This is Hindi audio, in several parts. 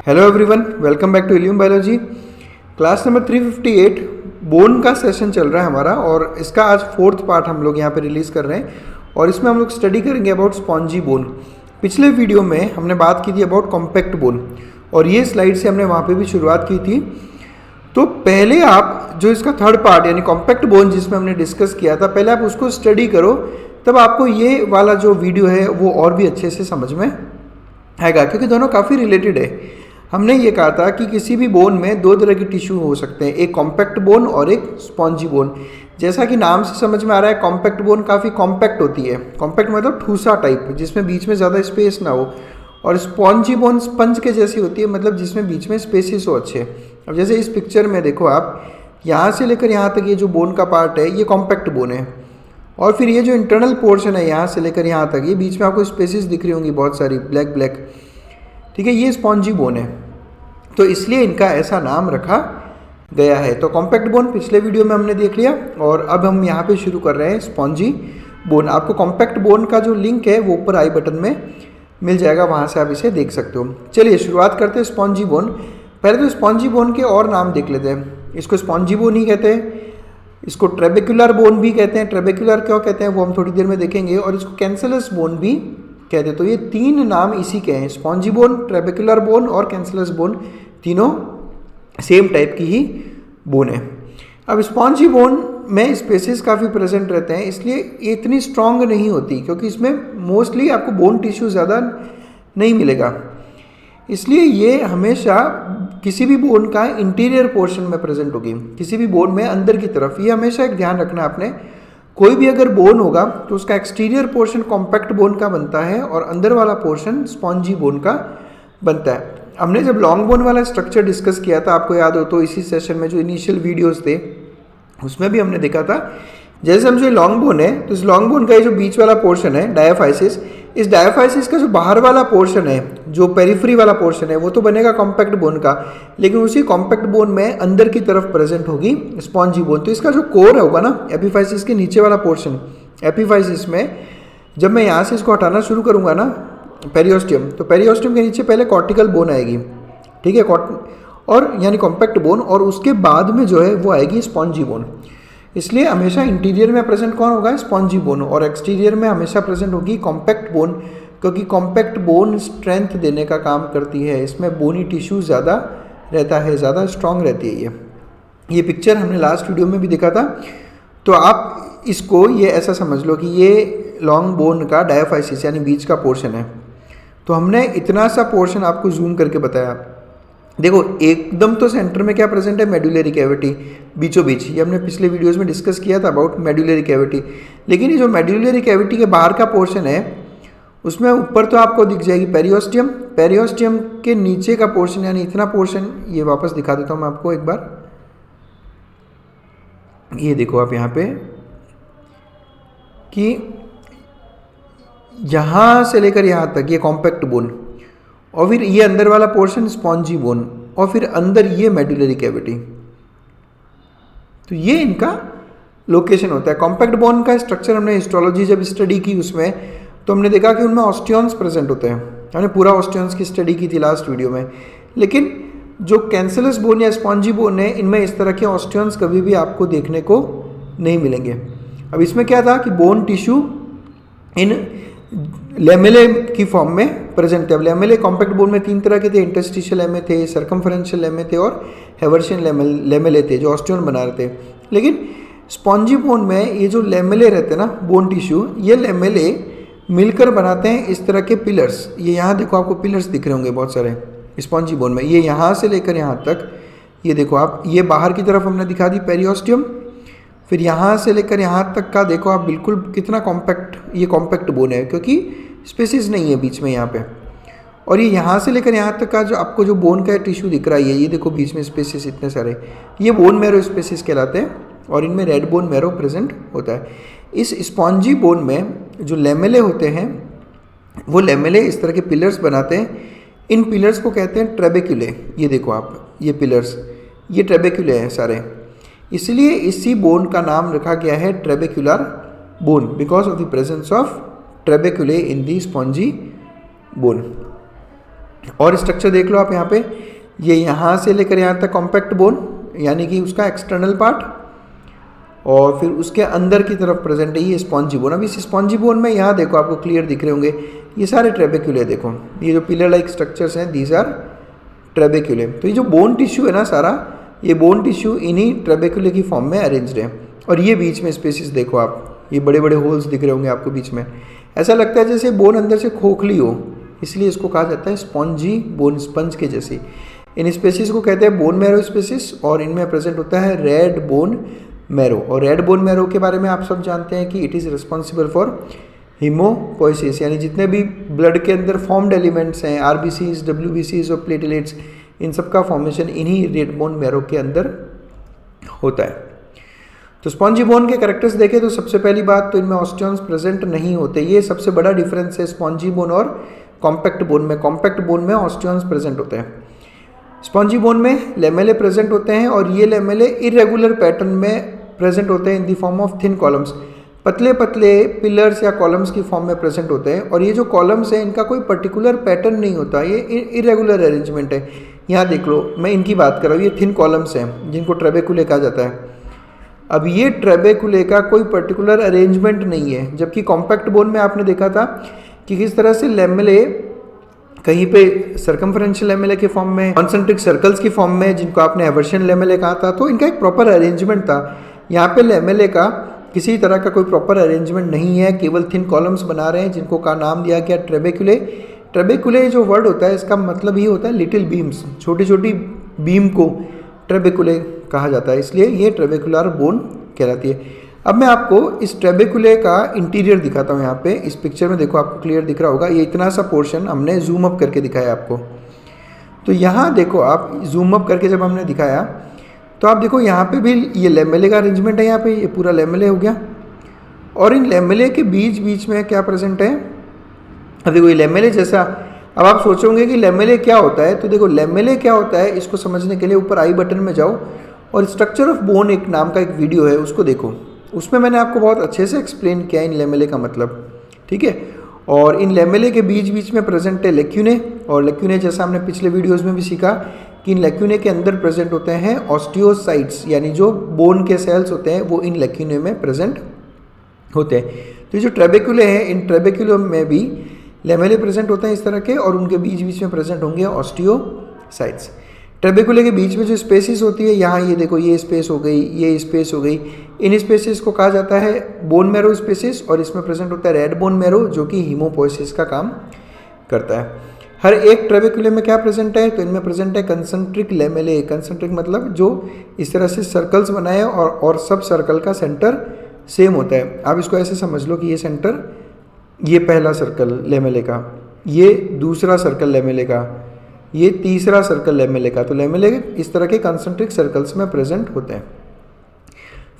Hello everyone, welcome back to Ilium biology. Class number 358 bone का सेशन चल रहा है हमारा और इसका आज फोर्थ पार्ट हम लोग यहाँ पे रिलीज़ कर रहे हैं और इसमें हम लोग स्टडी करेंगे अबाउट स्पॉन्जी बोन। पिछले वीडियो में हमने बात की थी अबाउट कॉम्पैक्ट बोन और ये स्लाइड से हमने वहाँ पे भी शुरुआत की थी। तो पहले आप जो इसका थर्ड पार्ट यानी कॉम्पैक्ट बोन जिसमें हमने डिस्कस किया था, पहले आप उसको स्टडी करो, तब आपको ये वाला जो वीडियो है वो और भी अच्छे से समझ में आएगा, क्योंकि दोनों काफ़ी रिलेटेड है। हमने ये कहा था कि किसी भी बोन में दो तरह के टिश्यू हो सकते हैं, एक कॉम्पैक्ट बोन और एक स्पॉन्जी बोन। जैसा कि नाम से समझ में आ रहा है, कॉम्पैक्ट बोन काफ़ी कॉम्पैक्ट होती है। कॉम्पैक्ट मतलब ठूसा टाइप, जिसमें बीच में ज़्यादा स्पेस ना हो, और स्पॉन्जी बोन स्पंज के जैसी होती है, मतलब जिसमें बीच में स्पेसिस हो अच्छे। अब जैसे इस पिक्चर में देखो आप, यहाँ से लेकर यहाँ तक ये जो बोन का पार्ट है ये कॉम्पैक्ट बोन है, और फिर ये जो इंटरनल पोर्शन है यहाँ से लेकर यहाँ तक, ये बीच में आपको स्पेसिस दिख रही होंगी बहुत सारी ब्लैक ब्लैक, ठीक है, ये स्पॉन्जी बोन है। तो इसलिए इनका ऐसा नाम रखा गया है। तो कॉम्पैक्ट बोन पिछले वीडियो में हमने देख लिया और अब हम यहाँ पे शुरू कर रहे हैं स्पॉन्जी बोन। आपको कॉम्पैक्ट बोन का जो लिंक है वो ऊपर आई बटन में मिल जाएगा, वहाँ से आप इसे देख सकते हो। चलिए शुरुआत करते हैं स्पॉन्जी बोन। पहले तो स्पॉन्जी बोन के और नाम देख लेते हैं। इसको स्पॉन्जी बोन ही कहते हैं, इसको ट्रेबेक्युलर बोन भी कहते हैं। ट्रेबेक्युलर क्यों कहते हैं वो हम थोड़ी देर में देखेंगे, और इसको कैंसलस बोन भी कहते हैं। तो ये तीन नाम इसी के हैं, स्पॉन्जी बोन, ट्रेबेक्युलर बोन और कैंसलस बोन, तीनों सेम टाइप की ही बोन है। अब स्पॉन्जी बोन में स्पेसिस काफ़ी प्रेजेंट रहते हैं, इसलिए ये इतनी स्ट्रॉन्ग नहीं होती, क्योंकि इसमें मोस्टली आपको बोन टिश्यू ज़्यादा नहीं मिलेगा। इसलिए ये हमेशा किसी भी बोन का इंटीरियर पोर्शन में प्रेजेंट होगी, किसी भी बोन में अंदर की तरफ। ये हमेशा एक ध्यान रखना आपने, कोई भी अगर बोन होगा तो उसका एक्सटीरियर पोर्शन कॉम्पैक्ट बोन का बनता है और अंदर वाला पोर्शन स्पॉन्जी बोन का बनता है। हमने जब लॉन्ग बोन वाला स्ट्रक्चर डिस्कस किया था, आपको याद हो तो इसी सेशन में जो इनिशियल वीडियोस थे उसमें भी हमने देखा था, जैसे समझो लॉन्ग बोन है तो इस लॉन्ग बोन का ये जो बीच वाला पोर्शन है डायाफाइसिस, इस डायाफाइसिस का जो बाहर वाला पोर्शन है, जो पेरिफेरी वाला पोर्शन है, वो तो बनेगा कॉम्पैक्ट बोन का, लेकिन उसी कॉम्पैक्ट बोन में अंदर की तरफ प्रेजेंट होगी स्पॉन्जी बोन। तो इसका जो कोर होगा ना, एपिफाइसिस के नीचे वाला पोर्शन, एपिफाइसिस में जब मैं यहाँ से इसको हटाना शुरू करूँगा ना, पेरियोस्टियम, तो पेरियोस्टियम के नीचे पहले कॉर्टिकल बोन आएगी, ठीक है, और यानी कॉम्पैक्ट बोन, और उसके बाद में जो है वो आएगी स्पॉन्जी बोन। इसलिए हमेशा इंटीरियर में प्रेजेंट कौन होगा, स्पॉन्जी बोन, और एक्सटीरियर में हमेशा प्रेजेंट होगी कॉम्पैक्ट बोन, क्योंकि कॉम्पैक्ट बोन स्ट्रेंथ देने का काम करती है। इसमें बोनी टिश्यू ज़्यादा रहता है, ज़्यादा स्ट्रॉन्ग रहती है। ये पिक्चर हमने लास्ट वीडियो में भी देखा था। तो आप इसको ये ऐसा समझ लो कि ये लॉन्ग बोन का डायाफाइसिस यानी बीच का पोर्शन है। तो हमने इतना सा पोर्शन आपको जूम करके बताया। देखो एकदम तो सेंटर में क्या प्रेजेंट है, मेडुलरी कैविटी, बीचों बीच। ये हमने पिछले वीडियोस में डिस्कस किया था अबाउट मेडुलरी कैविटी। लेकिन ये जो मेडुलरी कैविटी के बाहर का पोर्शन है, उसमें ऊपर तो आपको दिख जाएगी पेरियोस्टियम, पेरियोस्टियम के नीचे का पोर्शन यानी इतना पोर्शन, ये वापस दिखा देता हूँ मैं आपको एक बार। ये देखो आप यहाँ पे कि यहाँ से लेकर यहाँ तक ये कॉम्पैक्ट बोन, और फिर ये अंदर वाला पोर्शन स्पॉन्जी बोन, और फिर अंदर ये मेडुलरी कैविटी। तो ये इनका लोकेशन होता है। कॉम्पैक्ट बोन का स्ट्रक्चर हमने हिस्टोलॉजी जब स्टडी की उसमें तो हमने देखा कि उनमें ऑस्टियंस प्रेजेंट होते हैं। हमने पूरा ऑस्टियंस की स्टडी की थी लास्ट वीडियो में। लेकिन जो कैंसलस बोन या स्पॉन्जी बोन है, इनमें इस तरह के ऑस्टियंस कभी भी आपको देखने को नहीं मिलेंगे। अब इसमें क्या था कि बोन टिश्यू इन लेमेले की फॉर्म में प्रेजेंट है। लेमेले कॉम्पैक्ट बोन में तीन तरह के थे, इंटरस्टिशियल लेमे थे, सर्कमफरेंशियल लेमे थे और हेवर्शियन लेमेले थे, जो ऑस्टियन बना रहे थे। लेकिन स्पॉन्जी बोन में ये जो लेमेले रहते हैं ना, बोन टिश्यू, ये लेमेले मिलकर बनाते हैं इस तरह के पिलर्स। ये यहाँ देखो आपको पिलर्स दिख रहे होंगे बहुत सारे स्पॉन्जी बोन में। ये यहाँ से लेकर यहाँ तक, ये देखो आप, ये बाहर की तरफ हमने दिखा दी पेरियोस्टियम, फिर यहाँ से लेकर यहाँ तक का देखो आप, बिल्कुल कितना कॉम्पैक्ट, ये कॉम्पैक्ट बोन है क्योंकि स्पेसिस नहीं है बीच में यहाँ पे। और ये यहाँ से लेकर यहाँ तक का जो आपको जो बोन का टिश्यू दिख रहा है, ये देखो बीच में स्पेसिस इतने सारे, ये बोन मैरो स्पेसिस कहलाते हैं, और इनमें रेड बोन मैरो प्रेजेंट होता है। इस स्पॉन्जी बोन में जो लेमेले होते हैं, वो लेमेले इस तरह के पिलर्स बनाते हैं। इन पिलर्स को कहते हैं ट्रेबेक्युले। ये देखो आप, ये पिलर्स, ये ट्रेबेक्युले हैं सारे, इसलिए इसी बोन का नाम रखा गया है trabecular bone, because of the presence of trabeculae in the spongy bone. और स्ट्रक्चर देख लो आप यहाँ पे, ये यहाँ से लेकर यहाँ तक कॉम्पैक्ट बोन यानी कि उसका एक्सटर्नल पार्ट, और फिर उसके अंदर की तरफ प्रेजेंट है ये स्पॉन्जी बोन। अब इस स्पॉन्जी बोन में यहाँ देखो आपको क्लियर दिख रहे होंगे ये सारे ट्रेबेक्यूले, देखो ये जो पिलर लाइक स्ट्रक्चर्स हैं दीज आर ट्रेबेक्यूले। तो ये जो बोन टिश्यू है ना सारा, ये बोन टिश्यू इन्हीं ट्रेबेक्यूले की फॉर्म में अरेंज्ड है। और ये बीच में स्पेसिस देखो आप, ये बड़े बड़े होल्स दिख रहे होंगे आपको बीच में, ऐसा लगता है जैसे बोन अंदर से खोखली हो, इसलिए इसको कहा जाता है स्पॉन्जी बोन, स्पंज के जैसी। इन स्पेसिस को कहते हैं बोन मैरो स्पेसिस, और इनमें प्रेजेंट होता है रेड बोन मैरो। और रेड बोन मैरो के बारे में आप सब जानते हैं कि it is responsible for haemopoiesis, यानी जितने भी ब्लड के अंदर फॉर्म्ड एलिमेंट्स हैं, आरबीसीज, डब्ल्यूबीसीज और प्लेटलेट्स, इन सब का फॉर्मेशन इन्हीं रेड बोन मैरो के अंदर होता है। तो स्पॉन्जी बोन के कैरेक्टर्स देखें तो सबसे पहली बात तो इनमें ऑस्टियंस प्रेजेंट नहीं होते, ये सबसे बड़ा डिफरेंस है स्पॉन्जी बोन और कॉम्पैक्ट बोन में। कॉम्पैक्ट बोन में ऑस्टियंस प्रेजेंट होते हैं, स्पॉन्जी बोन में लेमेले प्रेजेंट होते हैं, और ये लेमेले इरेगुलर पैटर्न में प्रेजेंट होते हैं in the form of thin columns, पतले पतले पिलर्स या कॉलम्स की फॉर्म में प्रेजेंट होते हैं। और ये जो कॉलम्स हैं इनका कोई पर्टिकुलर पैटर्न नहीं होता, ये इरेगुलर अरेंजमेंट है। यहाँ देख लो, मैं इनकी बात कर रहा हूँ, ये थिन कॉलम्स हैं जिनको ट्रेबेकुले कहा जाता है। अब ये ट्रेबेकुले का कोई पर्टिकुलर अरेंजमेंट नहीं है, जबकि कॉम्पैक्ट बोन में आपने देखा था कि किस तरह से लेमेले कहीं पे सर्कमफ्रेंशियल लेमेले के फॉर्म में, कॉन्सेंट्रिक सर्कल्स की फॉर्म में, जिनको आपने एवर्शन लेमेले कहा था, तो इनका एक प्रॉपर अरेंजमेंट था। यहाँ पे लेमेले का किसी तरह का कोई प्रॉपर अरेंजमेंट नहीं है, केवल थिन कॉलम्स बना रहे हैं जिनको का नाम दिया गया ट्रेबेकुले। ट्रेबेकुले जो वर्ड होता है इसका मतलब ही होता है लिटिल बीम्स, छोटी छोटी बीम को ट्रेबेकुले कहा जाता है, इसलिए ये ट्रेबेकुलर बोन कहलाती है। अब मैं आपको इस ट्रेबेकुले का इंटीरियर दिखाता हूँ। यहाँ पे इस पिक्चर में देखो आपको क्लियर दिख रहा होगा, ये इतना सा पोर्शन हमने जूम अप करके दिखाया आपको। तो यहाँ देखो आप, जूम अप करके जब हमने दिखाया तो आप देखो यहाँ पे भी ये लेमेले का अरेंजमेंट है, यहाँ पे ये पूरा लेमेले हो गया, और इन लेमेले के बीच बीच में क्या प्रेजेंट है, अब देखो ये लेमेले जैसा। अब आप सोचोगे कि लेमेले क्या होता है, तो देखो लेमेले क्या होता है, इसको समझने के लिए ऊपर आई बटन में जाओ और स्ट्रक्चर ऑफ बोन एक नाम का एक वीडियो है उसको देखो, उसमें मैंने आपको बहुत अच्छे से एक्सप्लेन किया इन लेमेले का मतलब, ठीक है। और इन लेमेले के बीच बीच में प्रेजेंट है लेक्यूने, और लेक्यूने जैसा हमने पिछले वीडियोस में भी सीखा कि इन लेक्यूने के अंदर प्रेजेंट होते हैं ऑस्टियोसाइट्स, यानी जो बोन के सेल्स होते हैं वो इन लेक्यूने में प्रेजेंट होते हैं। तो ये जो ट्रेबेकुले हैं, इन ट्रेबेकुले में भी लेमेले प्रेजेंट होते हैं इस तरह के, और उनके बीच बीच में प्रेजेंट होंगे ऑस्टियोसाइट्स। ट्रेबेकुले के बीच में जो स्पेसिस होती है, यहाँ ये देखो ये स्पेस हो गई, ये स्पेस हो गई, इन स्पेसिस को कहा जाता है बोन मैरो स्पेसिस, और इसमें प्रेजेंट होता है रेड बोन मैरो जो कि हीमोपोइसिस का काम करता है। हर एक ट्रेबेकुले में क्या प्रेजेंट है, तो इनमें प्रेजेंट है कंसेंट्रिक लेमेले। कंसेंट्रिक मतलब जो इस तरह से सर्कल्स बनाए और सब सर्कल का सेंटर सेम होता है। आप इसको ऐसे समझ लो कि ये सेंटर, ये पहला सर्कल लेमेले का, ये दूसरा सर्कल लेमेले का, ये तीसरा सर्कल लेमेले का। तो लेमेले इस तरह के कंसेंट्रिक सर्कल्स में प्रेजेंट होते हैं।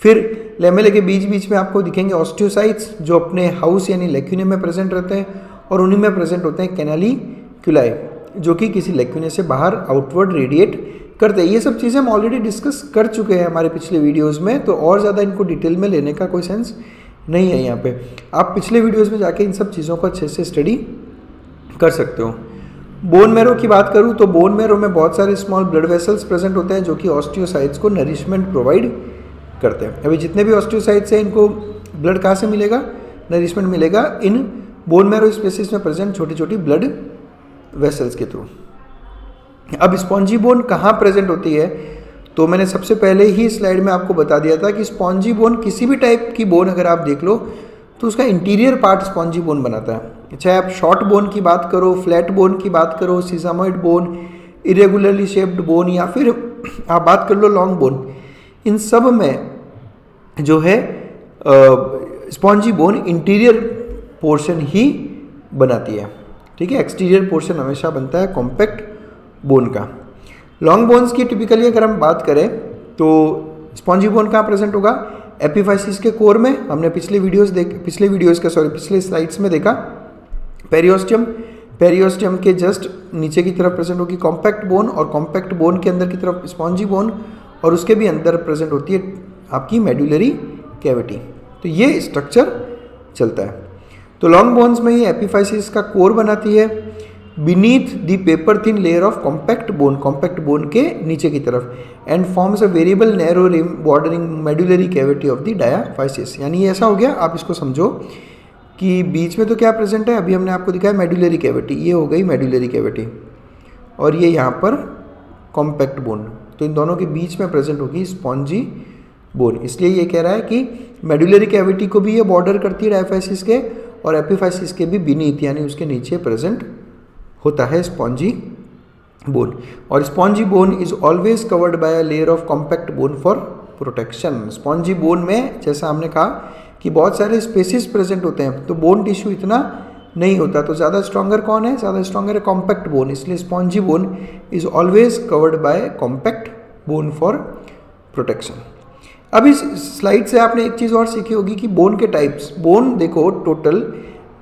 फिर लेमेले के बीच बीच में आपको दिखेंगे ऑस्टियोसाइट्स जो अपने हाउस यानी लेक्यूने में प्रेजेंट रहते हैं, और उन्हीं में प्रेजेंट होते हैं कैनालिक्यूलाई जो कि किसी लेक्यूने से बाहर आउटवर्ड रेडिएट करते हैं। ये सब चीज़ें हम ऑलरेडी डिस्कस कर चुके हैं हमारे पिछले वीडियोज़ में, तो और ज़्यादा इनको डिटेल में लेने का कोई सेंस नहीं है यहाँ पे। आप पिछले वीडियोज़ में जाके इन सब चीज़ों को अच्छे से स्टडी कर सकते हो। बोन मैरो की बात करूँ तो बोन मैरो में बहुत सारे स्मॉल ब्लड वेसल्स प्रेजेंट होते हैं जो कि ऑस्टियोसाइट्स को नरिशमेंट प्रोवाइड करते हैं। अभी जितने भी ऑस्टियोसाइट्स हैं इनको ब्लड कहाँ से मिलेगा, नरिशमेंट मिलेगा इन बोन मैरो स्पेसिस में प्रेजेंट छोटी छोटी ब्लड वेसल्स के थ्रू। अब स्पॉन्जी बोन कहाँ प्रेजेंट होती है, तो मैंने सबसे पहले ही स्लाइड में आपको बता दिया था कि स्पॉन्जी बोन किसी भी टाइप की बोन अगर आप देख लो तो उसका इंटीरियर पार्ट स्पॉन्जी बोन बनाता है। चाहे आप शॉर्ट बोन की बात करो, फ्लैट बोन की बात करो, सीजामॉइड बोन, इरेगुलरली शेप्ड बोन, या फिर आप बात कर लो लॉन्ग बोन, इन सब में जो है स्पॉन्जी बोन इंटीरियर पोर्शन ही बनाती है, ठीक है। एक्सटीरियर पोर्शन हमेशा बनता है कॉम्पैक्ट बोन का। लॉन्ग बोन्स की टिपिकली अगर हम बात करें तो स्पॉन्जी बोन कहाँ प्रेजेंट होगा, एपिफाइसिस के कोर में। हमने पिछले स्लाइड्स में देखा पेरियोस्टियम के जस्ट नीचे की तरफ प्रेजेंट होगी कॉम्पैक्ट बोन, और कॉम्पैक्ट बोन के अंदर की तरफ स्पॉन्जी बोन, और उसके भी अंदर प्रेजेंट होती है आपकी मेडुलरी कैविटी। तो ये स्ट्रक्चर चलता है। तो लॉन्ग बोन्स में ये एपिफाइसिस का कोर बनाती है, beneath the paper thin layer of compact bone के नीचे की तरफ, and forms a variable narrow rim bordering medullary cavity of the diaphysis. यानी ये ऐसा हो गया, आप इसको समझो कि बीच में तो क्या प्रेजेंट है, अभी हमने आपको दिखाया मेडुलरी कैविटी, ये हो गई मेडुलरी कैविटी, और ये यहाँ पर कॉम्पैक्ट बोन, तो इन दोनों के बीच में प्रेजेंट होगी स्पॉन्जी बोन। इसलिए ये कह रहा है कि मेडुलरी कैविटी को भी ये बॉर्डर करती है डायफाइसिस के, और एपिफाइसिस के भी बीनीथ यानी उसके नीचे प्रेजेंट होता है स्पॉन्जी बोन। और spongy bone is always covered by a layer of compact bone for protection. Spongy bone में जैसा हमने कहा कि बहुत सारे स्पेसिस प्रेजेंट होते हैं, तो बोन टिश्यू इतना नहीं होता, तो ज़्यादा स्ट्रॉन्गर कौन है, ज़्यादा स्ट्रॉन्गर है कॉम्पैक्ट बोन, इसलिए spongy bone is always covered by compact bone for protection. अब इस स्लाइड से आपने एक चीज़ और सीखी होगी कि बोन के टाइप्स। बोन देखो टोटल,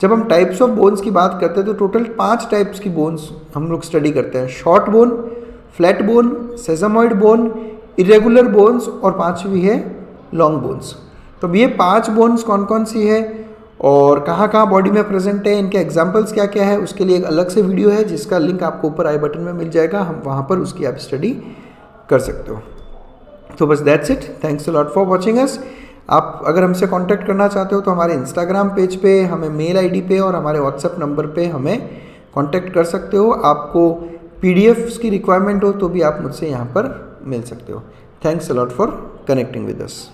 जब हम टाइप्स ऑफ बोन्स की बात करते हैं तो टोटल 5 टाइप्स की बोन्स हम लोग स्टडी करते हैं। Short bone, flat bone, sesamoid bone, irregular bones, और 5वीं है लॉन्ग बोन्स। तो ये 5 बोन्स कौन कौन सी है और कहाँ कहाँ बॉडी में प्रेजेंट है, इनके एग्जाम्पल्स क्या क्या है, उसके लिए एक अलग से वीडियो है जिसका लिंक आपको ऊपर आई बटन में मिल जाएगा, हम वहाँ पर उसकी आप स्टडी कर सकते हो। तो बस that's it, thanks a lot for watching us. आप अगर हमसे कांटेक्ट करना चाहते हो तो हमारे इंस्टाग्राम पेज पे, हमें मेल आईडी पे और हमारे व्हाट्सएप नंबर पे हमें कांटेक्ट कर सकते हो। आपको पीडीएफ्स की रिक्वायरमेंट हो तो भी आप मुझसे यहाँ पर मिल सकते हो। Thanks a lot for connecting with us.